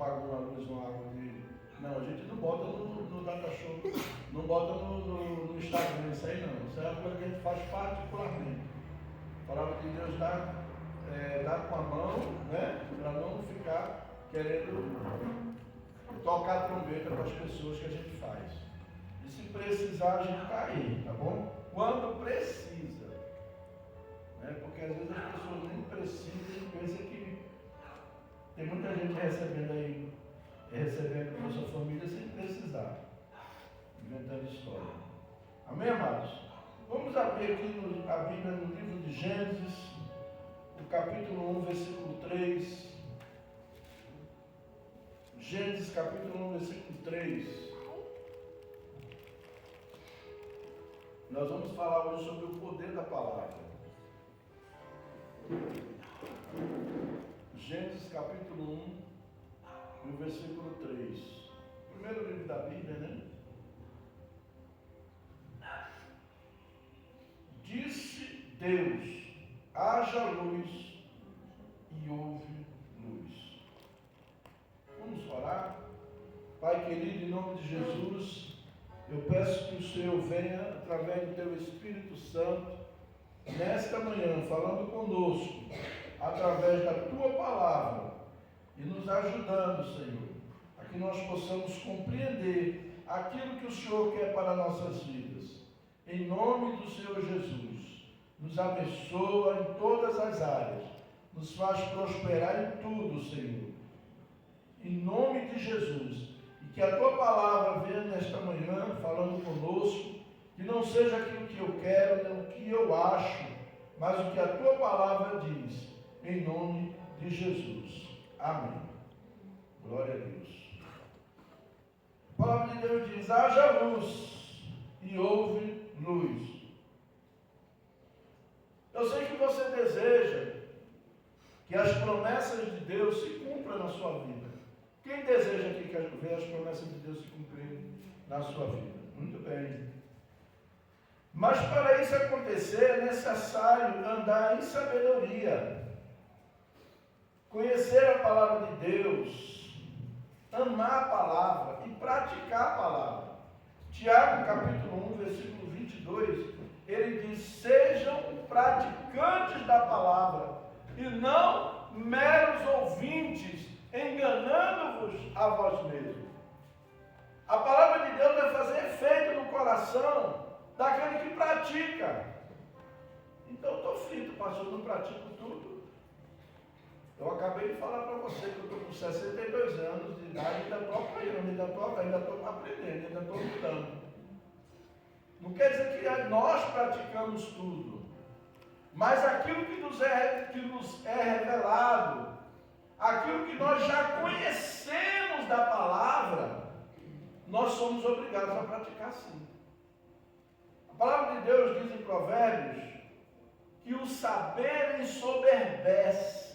apaga uma luz, uma água de... Não, a gente não bota no data show, não bota no Instagram, isso aí não. Isso é uma coisa que a gente faz particularmente. A palavra de Deus dá com a mão, né? Para não ficar querendo tocar a trombeta para as pessoas que a gente faz. E se precisar, a gente está aí, tá bom? Quando precisa. Né? Porque às vezes as pessoas nem precisam e pensam que tem muita gente recebendo para sua família sem precisar. Inventando história. Amém, amados? Vamos abrir aqui a Bíblia no livro de Gênesis, no capítulo 1, versículo 3. Gênesis capítulo 1, versículo 3. Nós vamos falar hoje sobre o poder da palavra. Gênesis capítulo 1, no versículo 3. Primeiro livro da Bíblia, né? Disse Deus, haja luz, e houve luz. Vamos orar? Pai querido, em nome de Jesus, eu peço que o Senhor venha, através do Teu Espírito Santo, nesta manhã, falando conosco, através da Tua palavra, e nos ajudando, Senhor, a que nós possamos compreender aquilo que o Senhor quer para nossas vidas. Em nome do Senhor Jesus, nos abençoa em todas as áreas, nos faz prosperar em tudo, Senhor. Em nome de Jesus, e que a Tua palavra venha nesta manhã falando conosco, que não seja aquilo que eu quero, nem o que eu acho, mas o que a Tua palavra diz, em nome de Jesus. Amém. Glória a Deus. A palavra de Deus diz, haja luz, e houve luz. Eu sei que você deseja que as promessas de Deus se cumpram na sua vida. Quem deseja aqui ver as promessas de Deus se cumprirem na sua vida? Muito bem. Mas para isso acontecer é necessário andar em sabedoria, conhecer a palavra de Deus, amar a palavra e praticar a palavra. Tiago, capítulo 1, versículo 22, ele diz, sejam praticantes da palavra e não meros ouvintes, enganando-vos a vós mesmos. A palavra de Deus vai fazer efeito no coração daquele que pratica. Então eu estou frito, pastor, eu não pratico tudo. Eu acabei de falar para você que eu estou com 62 anos de idade e ainda estou aprendendo, ainda estou aprendendo, ainda estou lutando. Não quer dizer que nós praticamos tudo, mas aquilo que nos é revelado, aquilo que nós já conhecemos da palavra, nós somos obrigados a praticar sim. A palavra de Deus diz em Provérbios que o saber ensoberbece,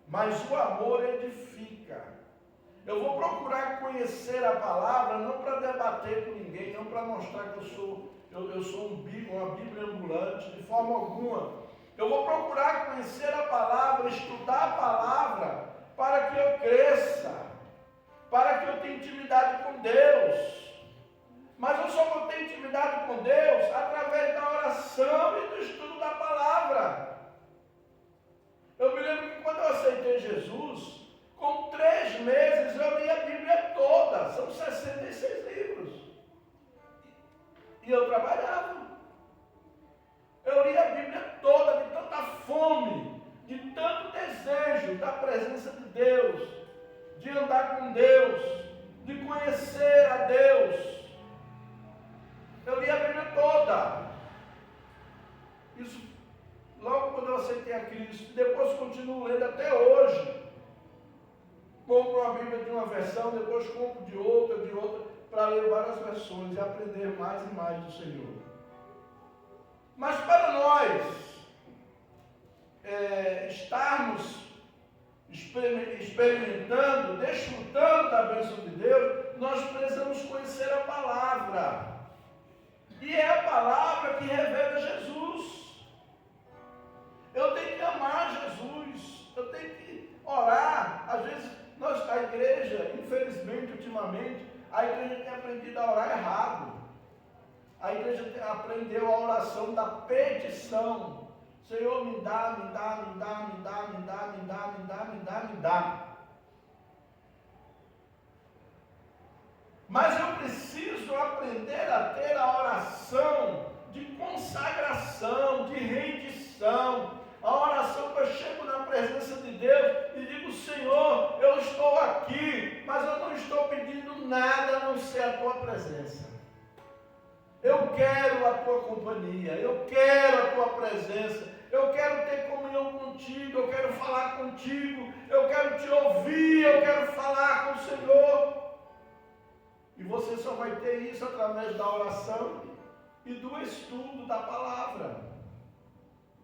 mas o amor edifica. Eu vou procurar conhecer a palavra não para debater com ninguém, não para mostrar que eu sou uma Bíblia ambulante, de forma alguma. Eu vou procurar conhecer a palavra, estudar a palavra, para que eu cresça, para que eu tenha intimidade com Deus. Mas eu só vou ter intimidade com Deus através da oração e do estudo da palavra. Eu me lembro que quando eu aceitei Jesus, com 3 meses eu li a Bíblia toda, são 66 livros. E eu trabalhava. Eu li a Bíblia toda, de tanta fome, de tanto desejo da presença de Deus, de andar com Deus, de conhecer a Deus. Eu li a Bíblia toda. Isso logo quando eu aceitei a Cristo. Depois continuo lendo até hoje. Compro uma Bíblia de uma versão, depois compro de outra, para ler várias versões e aprender mais e mais do Senhor. Mas para nós estarmos experimentando, desfrutando da bênção de Deus, nós precisamos conhecer a palavra. E é a palavra que revela Jesus. Eu tenho que amar Jesus. Eu tenho que orar. Às vezes a igreja, infelizmente, ultimamente, a igreja tem aprendido a orar errado. A igreja aprendeu a oração da petição. Senhor, me dá, me dá, me dá, me dá, me dá, me dá, me dá, me dá, me dá. Mas eu preciso aprender a ter a oração de consagração, de rendição. A oração que eu chego na presença de Deus e digo: Senhor, eu estou aqui, mas eu não estou pedindo nada a não ser a tua presença. Eu quero a tua companhia, eu quero a tua presença, eu quero ter comunhão contigo, eu quero falar contigo, eu quero te ouvir, eu quero falar com o Senhor. E você só vai ter isso através da oração e do estudo da palavra.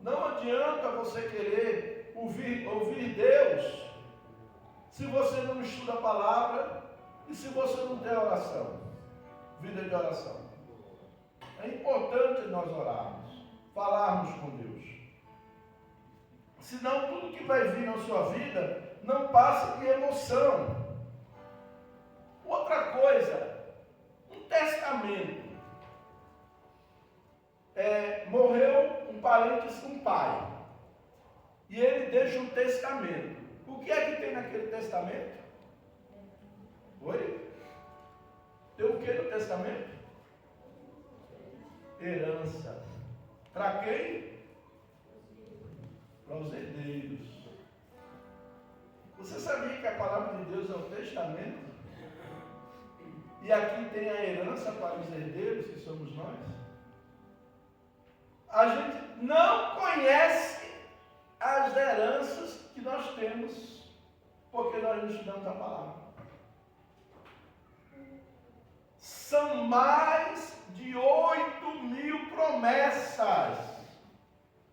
Não adianta você querer ouvir Deus se você não estuda a palavra e se você não tem oração, vida de oração. É importante nós orarmos, falarmos com Deus. Senão tudo que vai vir na sua vida não passa de emoção. Outra coisa, um testamento. Morreu um parente, um pai, e ele deixa um testamento. O que é que tem naquele testamento? Oi? Tem o que no testamento? Herança. Para quem? Para os herdeiros. Você sabia que a palavra de Deus é o testamento? E aqui tem a herança para os herdeiros, que somos nós. A gente não conhece as heranças que nós temos, porque nós não estudamos a palavra. São mais de 8.000 promessas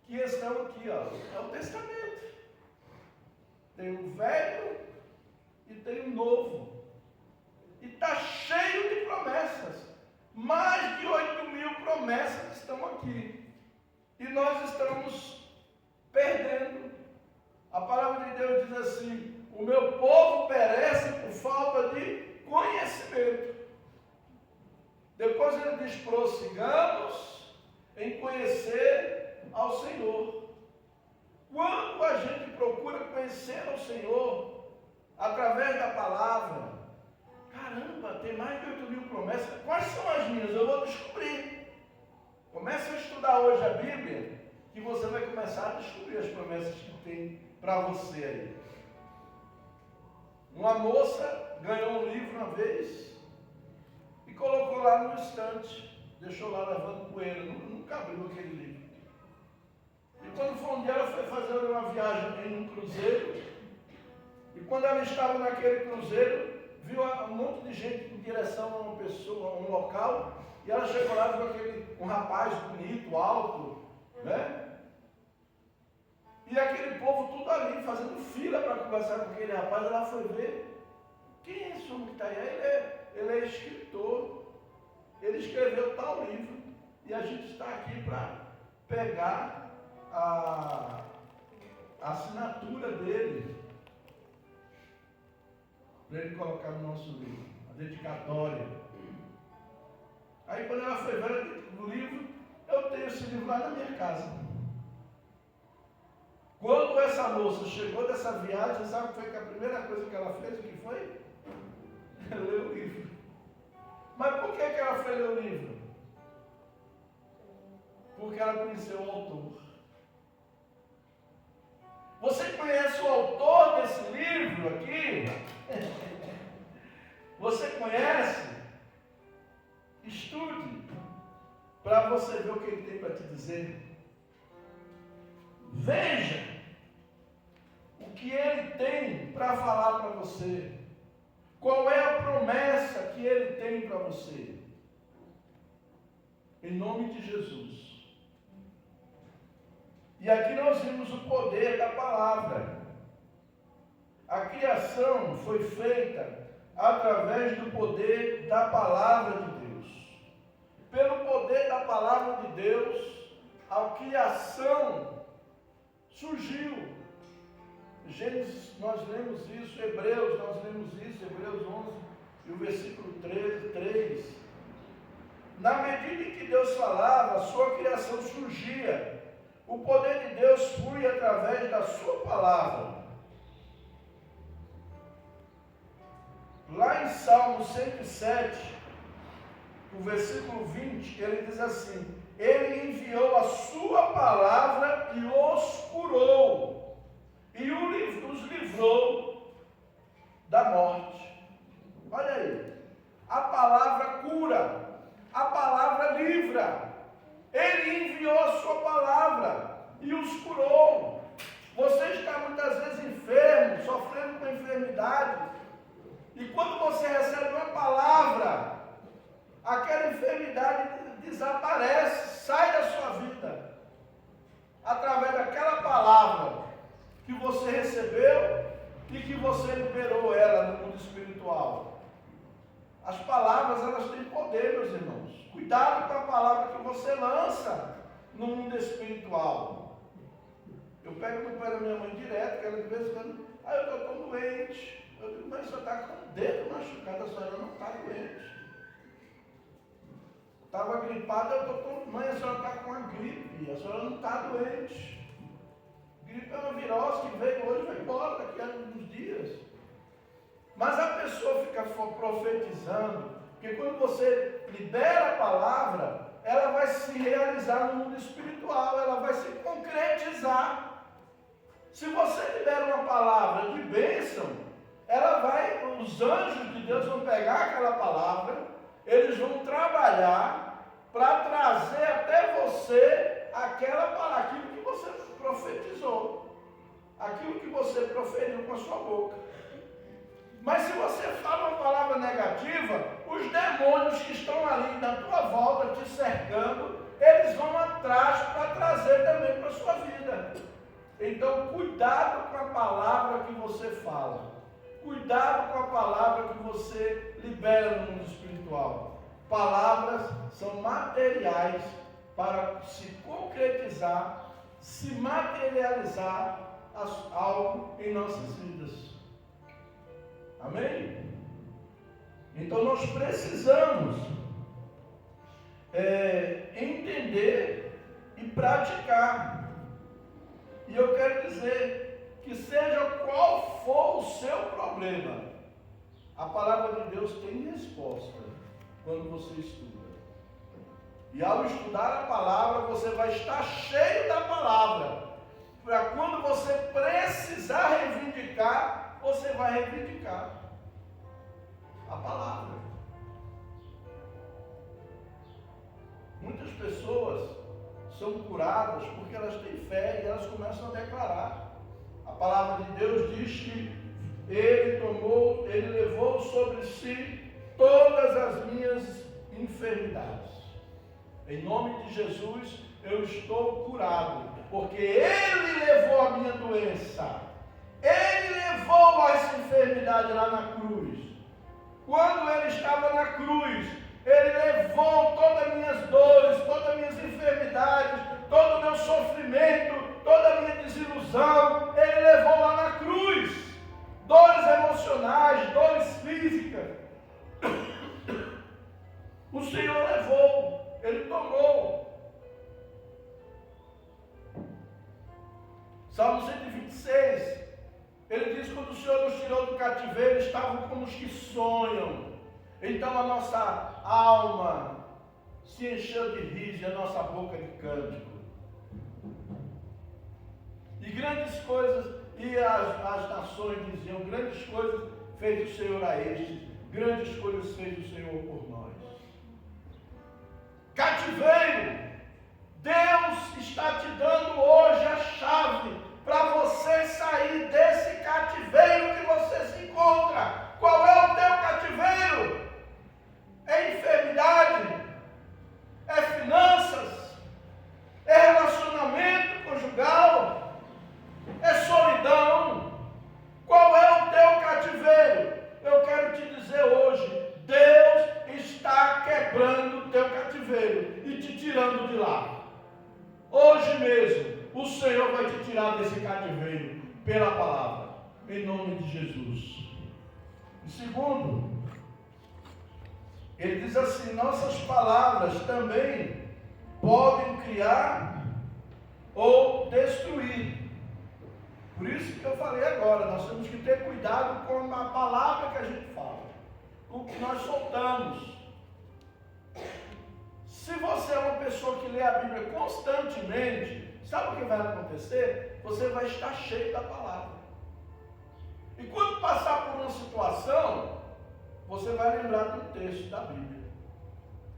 que estão aqui, ó. É o testamento. Tem o velho e tem o novo. E está cheio de promessas. Mais de 8.000 promessas estão aqui. E nós estamos perdendo. A palavra de Deus diz assim: o meu povo perece por falta de conhecimento. Depois ele diz: prossigamos em conhecer ao Senhor. Quando a gente procura conhecer ao Senhor através da palavra, caramba, tem mais de 8.000 promessas. Quais são as minhas? Eu vou descobrir. Comece a estudar hoje a Bíblia, que você vai começar a descobrir as promessas que tem para você aí. Uma moça ganhou um livro uma vez e colocou lá no estante, deixou lá levando poeira, nunca abriu aquele livro. E quando foi um dia, ela foi fazer uma viagem em um cruzeiro, e quando ela estava naquele cruzeiro, viu um monte de gente em direção a uma pessoa, a um local, e ela chegou lá e viu um rapaz bonito, alto, né? E aquele povo tudo ali, fazendo fila para conversar com aquele rapaz. Ela foi ver: quem é esse homem que está aí? Ele é escritor, ele escreveu tal livro, e a gente está aqui para pegar a assinatura dele, para ele colocar no nosso livro, a dedicatória. Aí quando ela foi ver o livro, eu tenho esse livro lá na minha casa. Quando essa moça chegou dessa viagem, sabe o que foi a primeira coisa que ela fez? O que foi? Ela leu o livro. Mas por que ela foi ler o livro? Porque ela conheceu o autor. Você conhece o autor desse livro aqui? Você conhece? Estude, para você ver o que ele tem para te dizer. Veja o que ele tem para falar para você. Qual é a promessa que ele tem para você? Em nome de Jesus. E aqui nós vimos o poder da palavra. A criação foi feita através do poder da palavra de Deus. Pelo poder da palavra de Deus, a criação surgiu. Gênesis, nós lemos isso. Hebreus, nós lemos e o versículo 3, na medida em que Deus falava, a sua criação surgia. O poder de Deus flui através da sua palavra. Lá em Salmo 107, o versículo 20, ele diz assim: ele enviou a sua palavra e os curou, e os livrou da morte. Olha aí, a palavra cura, a palavra livra. Ele enviou a sua palavra e os curou. Você está muitas vezes enfermo, sofrendo com enfermidade, e quando você recebe uma palavra, aquela enfermidade desaparece, sai da sua vida, através daquela palavra que você recebeu e que você liberou ela no mundo espiritual. As palavras, elas têm poder, meus irmãos. Cuidado com a palavra que você lança no mundo espiritual. Eu pego no pé da minha mãe direto, que ela de vez em quando, eu estou tão doente. Eu digo, mas você está com o dedo machucado, a senhora não está doente. Estava gripada, eu estou tão... Mãe, a senhora está com uma gripe, a senhora não está doente. Gripe é uma virose que veio hoje e vai embora daqui a alguns dias. Mas a pessoa fica profetizando, porque quando você libera a palavra, ela vai se realizar no mundo espiritual, ela vai se concretizar. Se você libera uma palavra de bênção, os anjos de Deus vão pegar aquela palavra, eles vão trabalhar para trazer até você aquela palavra, aquilo que você profetizou, aquilo que você proferiu com a sua boca. Mas se você fala uma palavra negativa, os demônios que estão ali na tua volta, te cercando, eles vão atrás para trazer também para a sua vida. Então, cuidado com a palavra que você fala. Cuidado com a palavra que você libera no mundo espiritual. Palavras são materiais para se concretizar, se materializar algo em nossas vidas. Amém? Então nós precisamos entender e praticar. E eu quero dizer que seja qual for o seu problema, a palavra de Deus tem resposta quando você estuda. E ao estudar a palavra, você vai estar cheio da palavra. Para quando você precisar reivindicar, você vai reivindicar a palavra. Muitas pessoas são curadas porque elas têm fé e elas começam a declarar. A palavra de Deus diz que Ele levou sobre si todas as minhas enfermidades. Em nome de Jesus, eu estou curado, porque Ele levou a minha doença. Ele levou essa enfermidade lá na cruz. Quando Ele estava na cruz, Ele levou todas as minhas dores, todas as minhas enfermidades, todo o meu sofrimento, toda a minha desilusão. Ele levou lá na cruz. Dores emocionais, dores físicas. O Senhor levou, Ele tomou. Salmo 126, ele diz: quando o Senhor nos tirou do cativeiro, estavam como os que sonham. Então a nossa alma se encheu de riso e a nossa boca de cântico. E grandes coisas, e as nações diziam: grandes coisas fez o Senhor a estes, grandes coisas fez o Senhor por nós. Cativeiro, Deus está te dando hoje a chave para você sair desse cativeiro que você se encontra. Qual é o teu cativeiro? É enfermidade? É finanças? É relacionamento conjugal? É solidão? Qual é o teu cativeiro? Eu quero te dizer hoje, Deus está quebrando o teu cativeiro e te tirando de lá. Hoje mesmo, o Senhor vai te tirar desse cativeiro pela palavra, em nome de Jesus. E segundo, Ele diz assim: nossas palavras também podem criar ou destruir. Por isso que eu falei agora, nós temos que ter cuidado com a palavra que a gente fala, com o que nós soltamos. Se você é uma pessoa que lê a Bíblia constantemente, sabe o que vai acontecer? Você vai estar cheio da palavra. E quando passar por uma situação, você vai lembrar de um texto da Bíblia.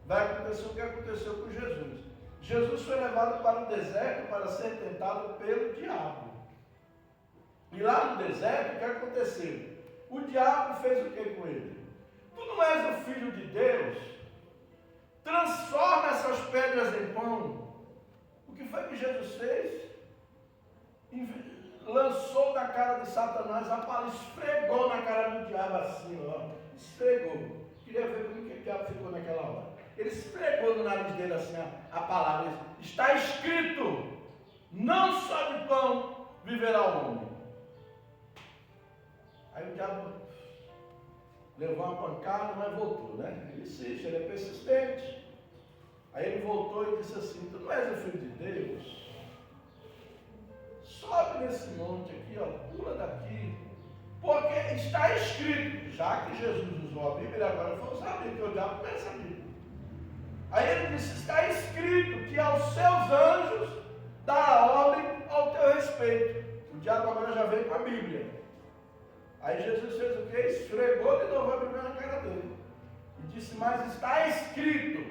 Vai acontecer o que aconteceu com Jesus. Jesus foi levado para o deserto para ser tentado pelo diabo. E lá no deserto, o que aconteceu? O diabo fez o que com ele? Tu não és o filho de Deus? Transforma essas pedras em pão. O que foi que Jesus fez? Lançou na cara de Satanás a palavra, esfregou na cara do diabo assim, ó. Esfregou. Queria ver como que o diabo ficou naquela hora. Ele esfregou no nariz dele assim a palavra. Está escrito: não só de pão viverá o homem. Aí o diabo levou uma pancada, mas voltou, né? Ele insiste, ele é persistente. Aí ele voltou e disse assim: tu não és o filho de Deus? Sobe nesse monte aqui, ó, pula daqui, porque está escrito. Já que Jesus usou a Bíblia, ele agora foi usar a Bíblia, porque o diabo conhece a Bíblia. Aí ele disse: está escrito que aos seus anjos dará ordem ao teu respeito. O diabo agora já veio com a Bíblia. Aí Jesus fez o quê? Esfregou de novo a Bíblia na cara dele. E disse: mas está escrito,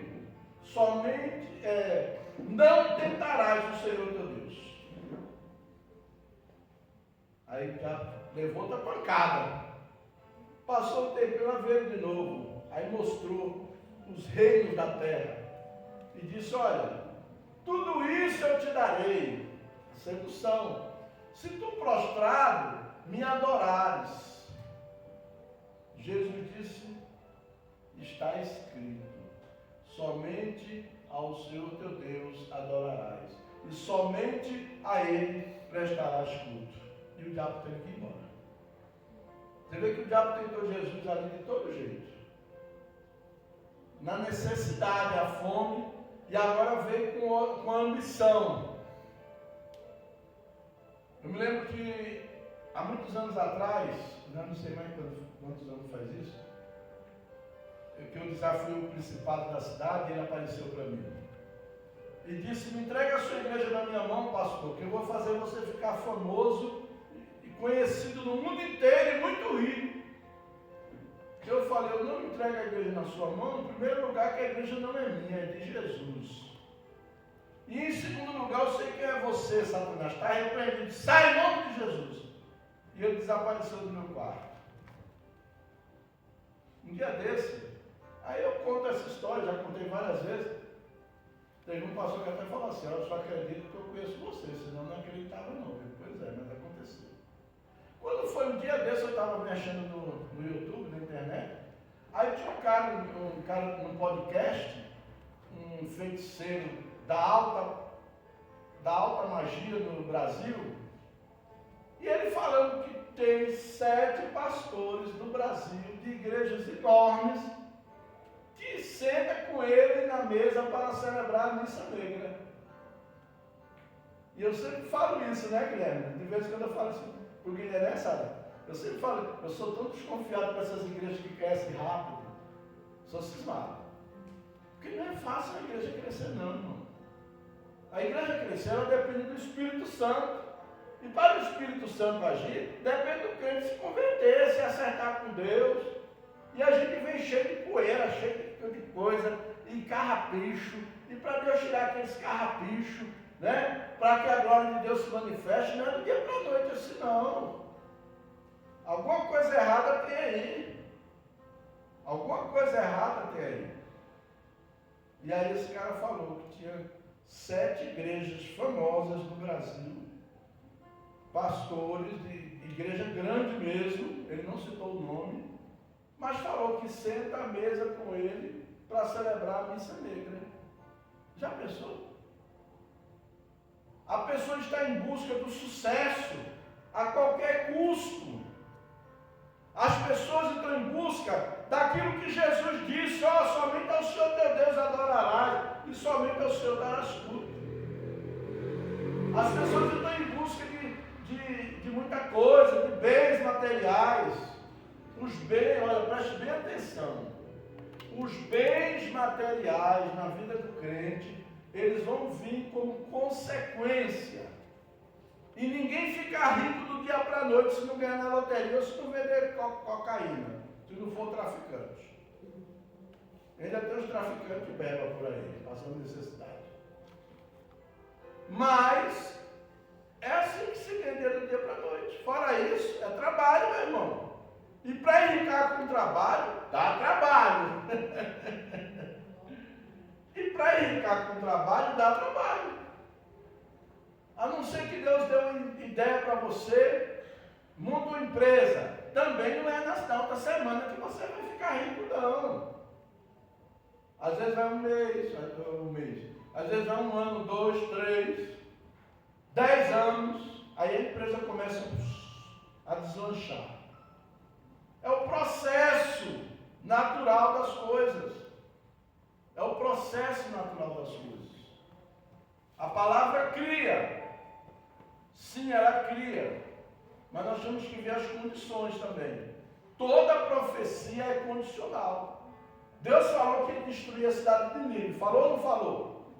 somente não tentarás o Senhor teu Deus. Aí já levou outra pancada. Passou o tempo, ela veio de novo. Aí mostrou os reinos da terra. E disse: olha, tudo isso eu te darei. Sedução. Se tu prostrado me adorares. Jesus disse: está escrito, somente ao Senhor teu Deus adorarás, e somente a Ele prestarás culto. E o diabo teve que ir embora. Você vê que o diabo tentou Jesus ali de todo jeito. Na necessidade, a fome, e agora veio com a ambição. Eu me lembro que há muitos anos atrás, já não sei mais quantos anos faz isso, que eu desafiei o principado da cidade e ele apareceu para mim. E disse: me entrega a sua igreja na minha mão, pastor, que eu vou fazer você ficar famoso e conhecido no mundo inteiro e muito rico. Eu falei: eu não entrego a igreja na sua mão, em primeiro lugar que a igreja não é minha, é de Jesus. E em segundo lugar, eu sei quem é você, Satanás, está repreendido, sai em nome de Jesus. E ele desapareceu do meu quarto. Um dia desse, aí eu conto essa história, já contei várias vezes. Teve um pastor que até falou assim: eu só acredito que eu conheço você, senão não acreditava não. Pois é, mas aconteceu. Quando foi um dia desse, eu estava mexendo no YouTube, na internet, aí tinha um cara num podcast, um feiticeiro da alta magia no Brasil, e ele falando que tem 7 pastores no Brasil, de igrejas enormes, que senta com ele na mesa para celebrar a missa negra. E eu sempre falo isso, né, Guilherme? De vez em quando eu falo assim pro Guilherme, sabe? Eu sempre falo, eu sou tão desconfiado com essas igrejas que crescem rápido, sou cismado. Porque não é fácil a igreja crescer não, irmão. A igreja crescer, ela depende do Espírito Santo. E para o Espírito Santo agir, depende do crente se converter, se acertar com Deus. E a gente vem cheio de poeira, cheio de coisa, e carrapicho. E para Deus tirar aqueles carrapichos, né? Para que a glória de Deus se manifeste, não é do dia para a noite assim não. Alguma coisa errada tem aí. Alguma coisa errada tem aí. E aí esse cara falou que tinha 7 igrejas famosas no Brasil, pastores de igreja grande mesmo, ele não citou o nome, mas falou que senta à mesa com ele para celebrar a missa negra. Já pensou? A pessoa está em busca do sucesso a qualquer custo. As pessoas estão em busca daquilo que Jesus disse: ó, somente ao Senhor teu Deus adorarás e somente ao Senhor darás culto. As pessoas estão em busca de muita coisa, de bens materiais. Os bens, olha, preste bem atenção. Os bens materiais na vida do crente, eles vão vir como consequência. E ninguém fica rico do dia para a noite se não ganhar na loteria ou se não vender cocaína, se não for traficante. Ainda tem os traficantes beba por aí, passando necessidade. Mas é assim que se vende do dia para a noite. Fora isso, é trabalho, meu irmão. E para enricar com trabalho, dá trabalho. E para enricar com trabalho, dá trabalho. A não ser que Deus dê uma ideia para você, monta uma empresa. Também não é na outra semana que você vai ficar rico, não. Às vezes vai um mês. Às vezes vai um ano, 2, 3, 10 anos. Aí a empresa começa a deslanchar. É o processo natural das coisas. É o processo natural das coisas. A palavra cria. Sim, ela cria. Mas nós temos que ver as condições também. Toda profecia é condicional. Deus falou que ia destruir a cidade de Nínive. Falou ou não falou?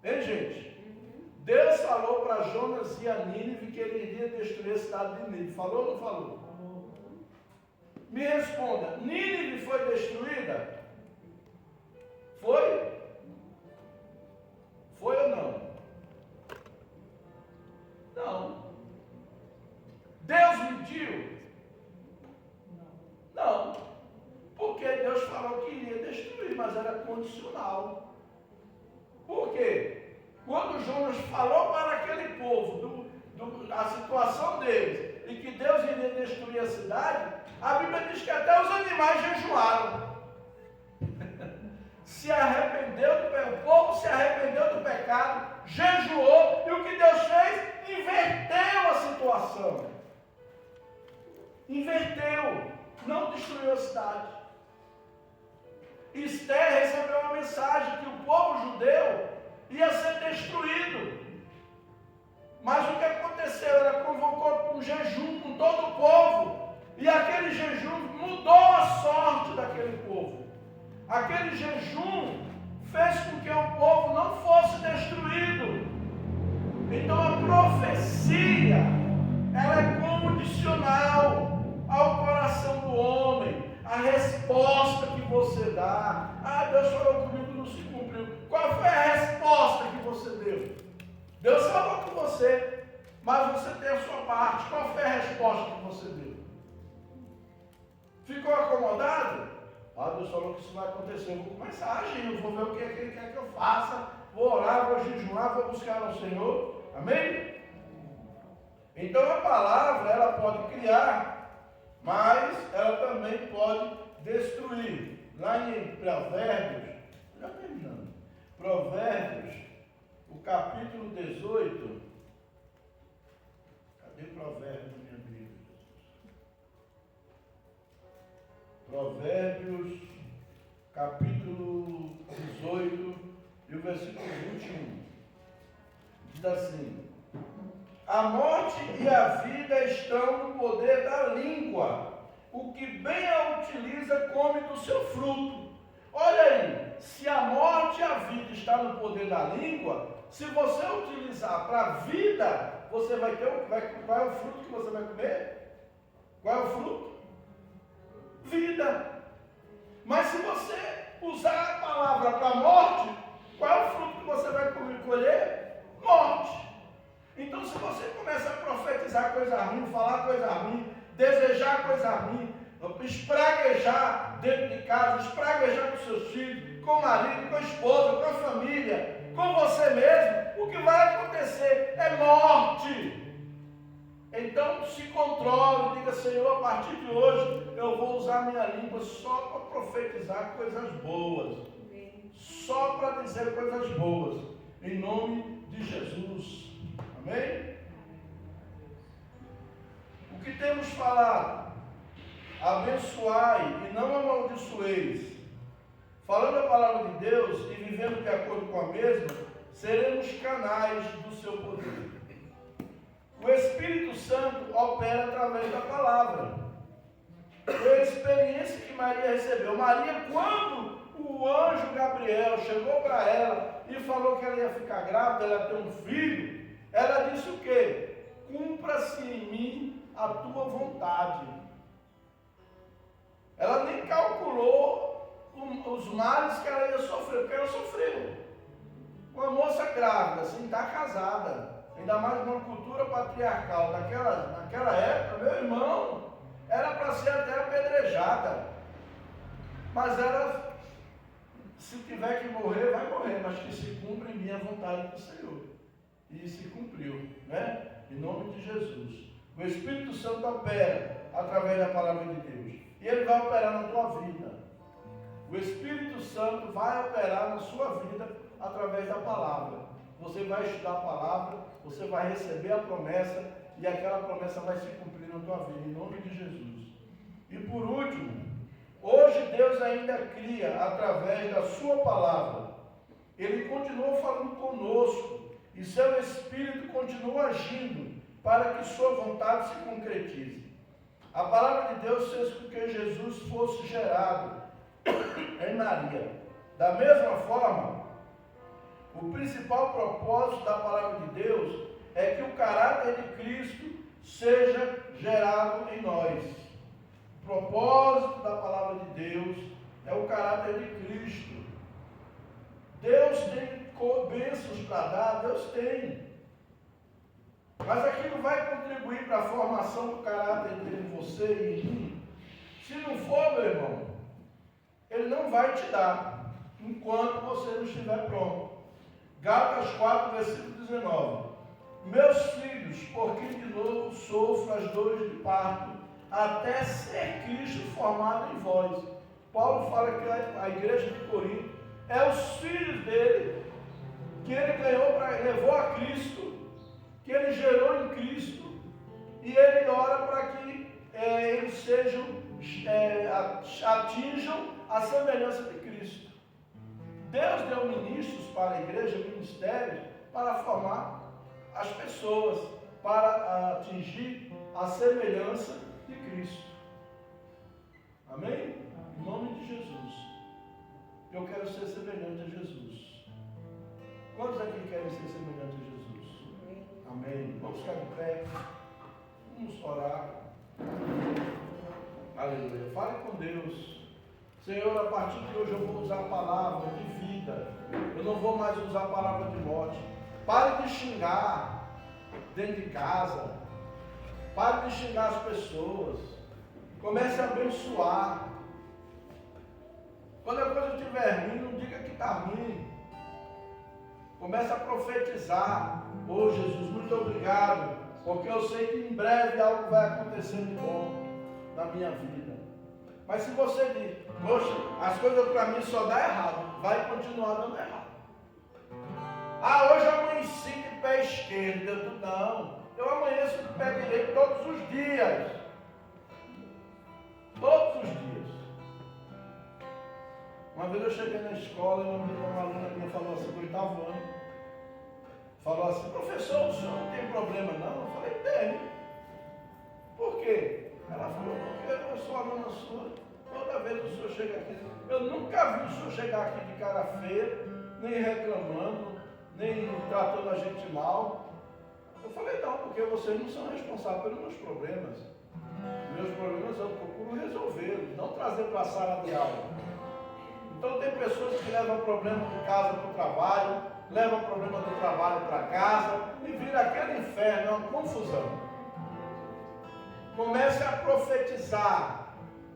Hein, gente? Deus falou para Jonas e a Nínive que ele iria destruir a cidade de Nínive. Falou ou não falou? Me responda. Nínive foi destruída? Foi? Foi ou não? Não. Deus mentiu? Não. Porque Deus falou que iria destruir, mas era condicional. Por quê? Quando Jonas falou para aquele povo a situação deles e que Deus iria destruir a cidade, a Bíblia diz que até os animais jejuaram. Se arrependeu o povo se arrependeu do pecado, jejuou, e o que Deus fez? Inverteu a situação. Inverteu, não destruiu a cidade. Esther recebeu uma mensagem que o povo judeu ia ser destruído. Mas o que aconteceu? Ela convocou um jejum com todo o povo, e aquele jejum mudou a sorte daquele povo. Aquele jejum fez com que o povo não fosse destruído. Então a profecia, ela é condicional ao coração do homem. A resposta que você dá. Ah, Deus falou comigo e não se cumpriu. Qual foi a resposta que você deu? Deus falou com você, mas você tem a sua parte. Qual foi a resposta que você deu? Ficou acomodado? Ah, Deus falou que isso vai acontecer. Eu vou começar a agir, eu vou ver o que Ele quer que eu faça. Vou orar, vou jejuar, vou buscar ao Senhor. Amém? Então a palavra, ela pode criar, mas ela também pode destruir. Lá em Provérbios, já terminando, Provérbios, o capítulo 18, cadê Provérbios, minha Bíblia? Provérbios, capítulo 18 e o versículo 21. Diz assim: a morte e a vida estão no poder da língua. O que bem a utiliza come do seu fruto. Olha aí, se a morte e a vida estão no poder da língua, se você utilizar para a vida, você vai ter qual é o fruto que você vai comer? Qual é o fruto? Vida. Mas se você usar a palavra para a morte, qual é o fruto que você vai colher? Morte. Então, se você começa a profetizar coisa ruim, falar coisa ruim, desejar coisa ruim, espraguejar dentro de casa, espraguejar com seus filhos, com o marido, com a esposa, com a família, com você mesmo, o que vai acontecer é morte. Então, se controle, diga: Senhor, a partir de hoje, eu vou usar minha língua só para profetizar coisas boas, só para dizer coisas boas, em nome de Jesus. Amém? O que temos falado? abençoai e não amaldiçoeis. Falando a palavra de Deus e vivendo de acordo com a mesma, seremos canais do seu poder. O Espírito Santo opera através da palavra. Foi a experiência que Maria recebeu. Maria, quando o anjo Gabriel chegou para ela e falou que ela ia ficar grávida, ela ia ter um filho, ela disse o quê? Cumpra-se em mim a tua vontade. Ela nem calculou os males que ela ia sofrer, porque ela sofreu. Uma moça grávida, sem estar casada, ainda mais numa cultura patriarcal naquela época, meu irmão, era para ser até apedrejada. Mas ela, se tiver que morrer, vai morrer, mas que se cumpra em mim a vontade do Senhor. E se cumpriu, né? Em nome de Jesus. O Espírito Santo opera através da palavra de Deus. E ele vai operar na tua vida. O Espírito Santo vai operar na sua vida através da palavra. Você vai estudar a palavra, você vai receber a promessa e aquela promessa vai se cumprir na tua vida, em nome de Jesus. E por último, hoje Deus ainda cria através da sua palavra. Ele continua falando conosco e seu Espírito continua agindo para que sua vontade se concretize. A palavra de Deus fez com que Jesus fosse gerado em Maria. Da mesma forma, o principal propósito da palavra de Deus é que o caráter de Cristo seja gerado em nós. O propósito da palavra de Deus é o caráter de Cristo. Deus tem bênçãos para dar, Deus tem. Mas aquilo vai contribuir para a formação do caráter dele em você e em mim. Se não for, meu irmão, ele não vai te dar, enquanto você não estiver pronto. Gálatas 4, versículo 19. Meus filhos, por quem de novo sofro as dores de parto, até ser Cristo formado em vós. Paulo fala que a igreja de Corinto é os filhos dele, que ele levou a Cristo, que ele gerou em Cristo, e ele ora para que eles sejam, atinjam a semelhança de Cristo. Deus deu ministros para a igreja, ministérios, para formar as pessoas, para atingir a semelhança de Cristo. Amém? Em nome de Jesus. Eu quero ser semelhante a Jesus. Quantos aqui querem ser semelhante a Jesus? Amém. Vamos ficar de pé. Vamos orar. Aleluia. Fale com Deus. Senhor, a partir de hoje eu vou usar a palavra de vida. Eu não vou mais usar a palavra de morte. Pare de xingar dentro de casa. Pare de xingar as pessoas. Comece a abençoar. Quando a coisa estiver ruim, não diga que está ruim. Comece a profetizar. Oh Jesus, muito obrigado, porque eu sei que em breve algo vai acontecer de bom na minha vida. Mas se você diz, poxa, as coisas para mim só dá errado, vai continuar dando errado. Ah, hoje eu amanheci de pé esquerdo. Não, eu amanheço de pé direito todos os dias. Todos os dias. Uma vez eu cheguei na escola e uma aluna minha falou assim, do 8º ano, falou assim, professor, o senhor não tem problema não? Eu falei, tem. Por quê? Ela falou, porque eu sou aluna sua, toda vez o senhor chega aqui, eu nunca vi o senhor chegar aqui de cara feia, nem reclamando, nem tratando a gente mal. Eu falei, não, porque vocês não são responsáveis pelos meus problemas. Meus problemas eu procuro resolvê-los, não trazer para a sala de aula. Então tem pessoas que levam problema de casa para o trabalho, levam problema do trabalho para casa e vira aquele inferno, é uma confusão. Comece a profetizar.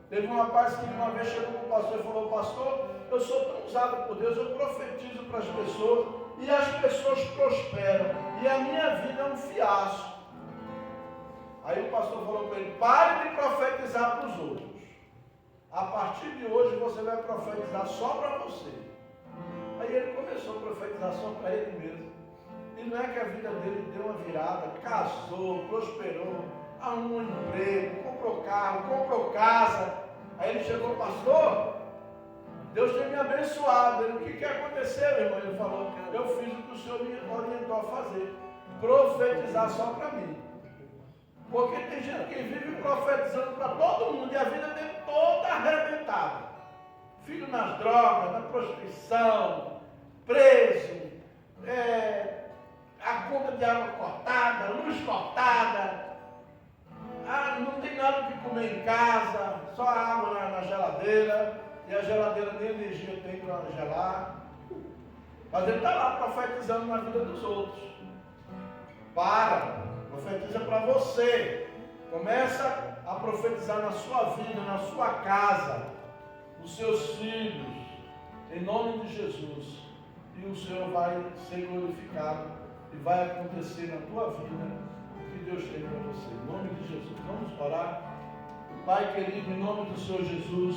Teve um rapaz que uma vez chegou para o pastor e falou, pastor, eu sou tão usado por Deus, eu profetizo para as pessoas e as pessoas prosperam e a minha vida é um fiasco. Aí o pastor falou para ele, pare de profetizar para os outros. A partir de hoje você vai profetizar só para você. Aí ele começou a profetizar só para ele mesmo. E não é que a vida dele deu uma virada, casou, prosperou, arrumou um emprego, comprou carro, comprou casa. Aí ele chegou, pastor, Deus tem me abençoado. Ele, o que aconteceu, irmão? Ele falou, eu fiz o que o Senhor me orientou a fazer. Profetizar só para mim. Porque tem gente que vive profetizando para todo mundo e a vida dele toda arrebentada. Filho nas drogas, na prostituição, preso, a conta de água cortada, luz cortada. Não tem nada que comer em casa, só água na geladeira. E a geladeira nem energia tem para gelar. Mas ele está lá profetizando na vida dos outros. Profetiza para você. Começa a profetizar na sua vida, na sua casa, os seus filhos, em nome de Jesus. E o Senhor vai ser glorificado e vai acontecer na tua vida o que Deus tem para você. Em nome de Jesus. Vamos orar. Pai querido, em nome do Senhor Jesus,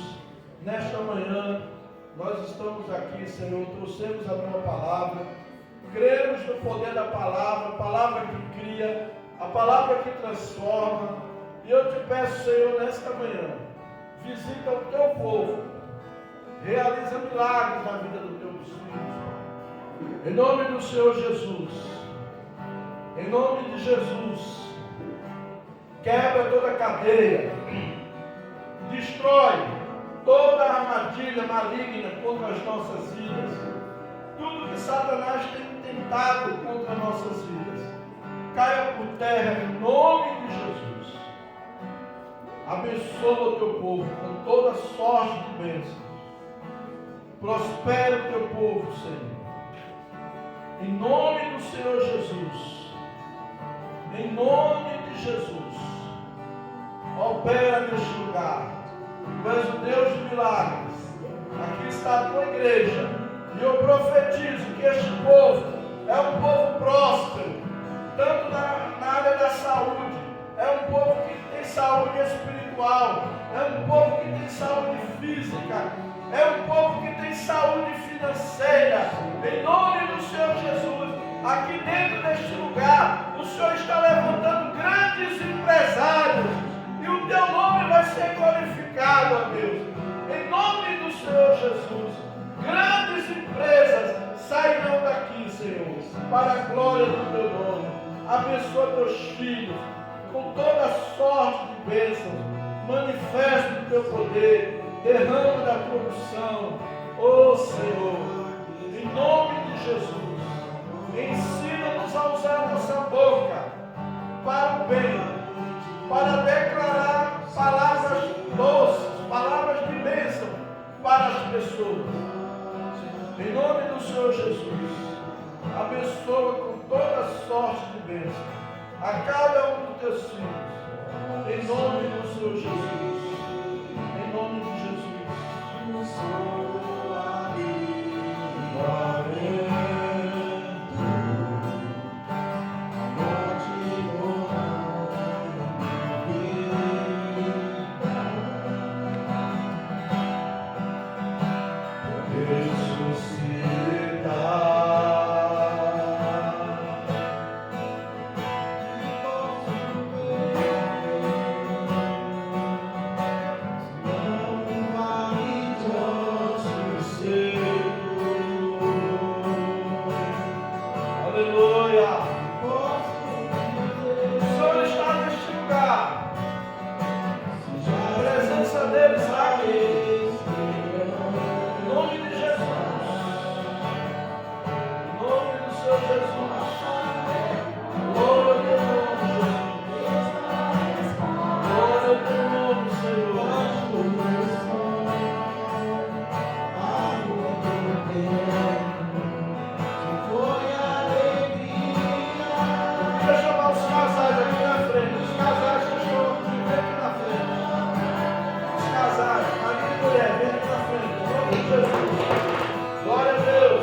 nesta manhã nós estamos aqui, Senhor, trouxemos a tua palavra, cremos no poder da palavra, a palavra que cria, a palavra que transforma. E eu te peço, Senhor, nesta manhã, visita o teu povo, realiza milagres na vida dos teus filhos. Em nome do Senhor Jesus, em nome de Jesus, quebra toda a cadeia, destrói toda a armadilha maligna contra as nossas vidas, tudo que Satanás tem tentado contra nossas vidas, caia por terra em nome de Jesus. Abençoa o teu povo com toda sorte de bênçãos. Prospera o teu povo, Senhor. Em nome do Senhor Jesus. Em nome de Jesus. Opera neste lugar. Tu és o Deus de milagres. Aqui está a tua igreja. E eu profetizo que este povo é um povo próspero, tanto na área da saúde. É um povo que tem saúde espiritual. É um povo que tem saúde física. É um povo que tem saúde financeira. Em nome do Senhor Jesus, aqui dentro deste lugar, o Senhor está levantando grandes empresários. E o teu nome vai ser glorificado, ó Deus. Em nome do Senhor Jesus, grandes empresas sairão daqui, Senhor, para a glória do teu nome. Abençoa teus filhos com toda sorte de bênçãos. Manifesta o teu poder. Derrama da tua unção, ó Senhor, em nome de Jesus. Ensina-nos a usar nossa boca para o bem, para declarar palavras doces, palavras de bênção para as pessoas. Em nome do Senhor Jesus, abençoa com toda sorte de bênção a cada um dos teus filhos. Em nome do Senhor Jesus. Em nome de Jesus. Glória a Deus.